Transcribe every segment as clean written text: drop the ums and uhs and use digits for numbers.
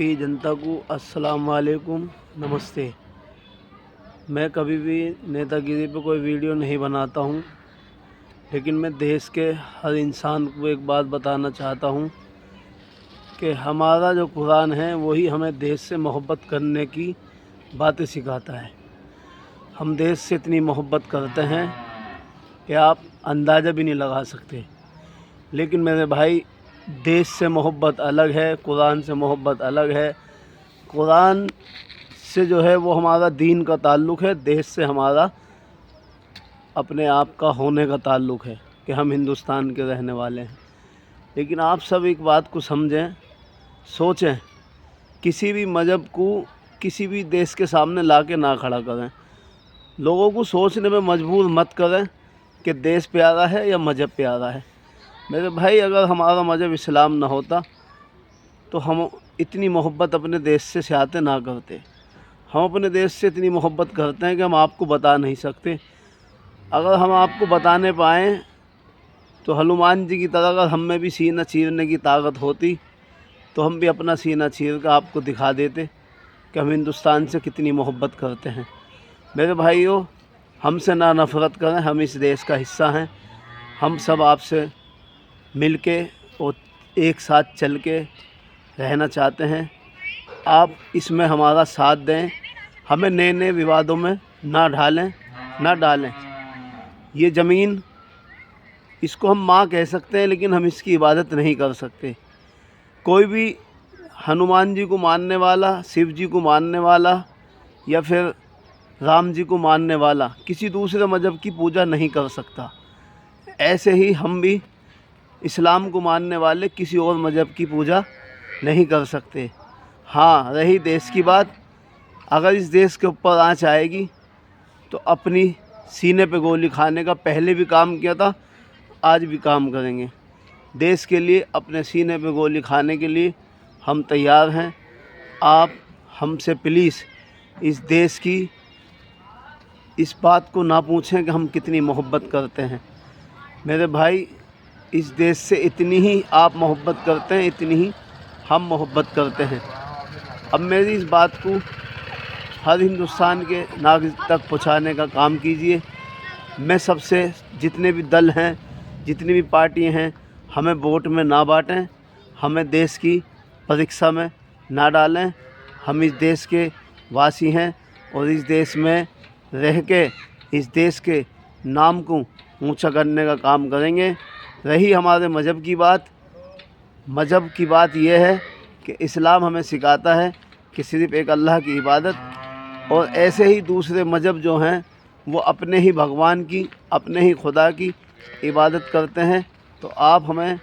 जनता को अस्सलाम वालेकुम, नमस्ते। मैं कभी भी नेतागिरी पे कोई वीडियो नहीं बनाता हूँ, लेकिन मैं देश के हर इंसान को एक बात बताना चाहता हूँ कि हमारा जो कुरान है वही हमें देश से मोहब्बत करने की बातें सिखाता है। हम देश से इतनी मोहब्बत करते हैं कि आप अंदाज़ा भी नहीं लगा सकते। लेकिन मेरे भाई, देश से मोहब्बत अलग है, कुरान से मोहब्बत अलग है। कुरान से जो है वो हमारा दीन का ताल्लुक़ है, देश से हमारा अपने आप का होने का ताल्लुक़ है कि हम हिंदुस्तान के रहने वाले हैं। लेकिन आप सब एक बात को समझें, सोचें, किसी भी मज़हब को किसी भी देश के सामने ला के ना खड़ा करें। लोगों को सोचने में मजबूर मत करें कि देश प्यारा है या मज़हब प्यारा है। मेरे भाई, अगर हमारा मज़हब इस्लाम ना होता तो हम इतनी मोहब्बत अपने देश से चाहते ना करते। हम अपने देश से इतनी मोहब्बत करते हैं कि हम आपको बता नहीं सकते। अगर हम आपको बताने पाएँ तो हनुमान जी की तरह अगर हम में भी सीना चीरने की ताकत होती तो हम भी अपना सीना चीर कर आपको दिखा देते कि हम हिंदुस्तान से कितनी मोहब्बत करते हैं। मेरे भाइयों, हमसे ना नफ़रत करें, हम इस देश का हिस्सा हैं। हम सब आपसे मिल के और एक साथ चल के रहना चाहते हैं। आप इसमें हमारा साथ दें, हमें नए नए विवादों में ना डालें। ये ज़मीन, इसको हम माँ कह सकते हैं, लेकिन हम इसकी इबादत नहीं कर सकते। कोई भी हनुमान जी को मानने वाला, शिव जी को मानने वाला या फिर राम जी को मानने वाला किसी दूसरे मज़हब की पूजा नहीं कर सकता। ऐसे ही हम भी इस्लाम को मानने वाले किसी और मज़हब की पूजा नहीं कर सकते। हाँ, रही देश की बात, अगर इस देश के ऊपर आँच आएगी तो अपनी सीने पे गोली खाने का पहले भी काम किया था, आज भी काम करेंगे। देश के लिए अपने सीने पे गोली खाने के लिए हम तैयार हैं। आप हमसे प्लीज़ इस देश की इस बात को ना पूछें कि हम कितनी मोहब्बत करते हैं। मेरे भाई, इस देश से इतनी ही आप मोहब्बत करते हैं, इतनी ही हम मोहब्बत करते हैं। अब मेरी इस बात को हर हिंदुस्तान के नागरिक तक पहुंचाने का काम कीजिए। मैं सबसे, जितने भी दल हैं, जितनी भी पार्टियां हैं, हमें वोट में ना बांटें, हमें देश की परीक्षा में ना डालें। हम इस देश के वासी हैं और इस देश में रह के इस देश के नाम को ऊंचा करने का काम करेंगे। रही हमारे मज़हब की बात यह है कि इस्लाम हमें सिखाता है कि सिर्फ़ एक अल्लाह की इबादत, और ऐसे ही दूसरे मज़हब जो हैं वो अपने ही भगवान की, अपने ही खुदा की इबादत करते हैं। तो आप हमें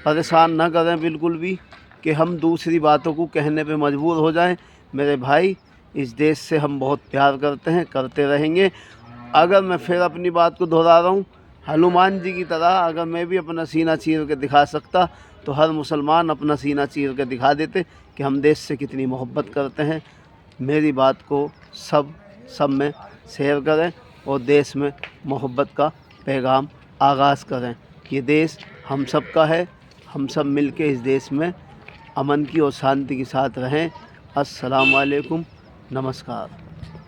परेशान ना करें बिल्कुल भी कि हम दूसरी बातों को कहने पे मजबूर हो जाएं। मेरे भाई, इस देश से हम बहुत प्यार करते हैं, करते रहेंगे। अगर मैं फिर अपनी बात को दोहरा रहा हूँ, हनुमान जी की तरह अगर मैं भी अपना सीना चीर के दिखा सकता तो हर मुसलमान अपना सीना चीर के दिखा देते कि हम देश से कितनी मोहब्बत करते हैं। मेरी बात को सब में शेयर करें और देश में मोहब्बत का पैगाम आगाज़ करें। ये देश हम सब का है, हम सब मिल के इस देश में अमन की और शांति के साथ रहें। अस्सलाम वालेकुम, नमस्कार।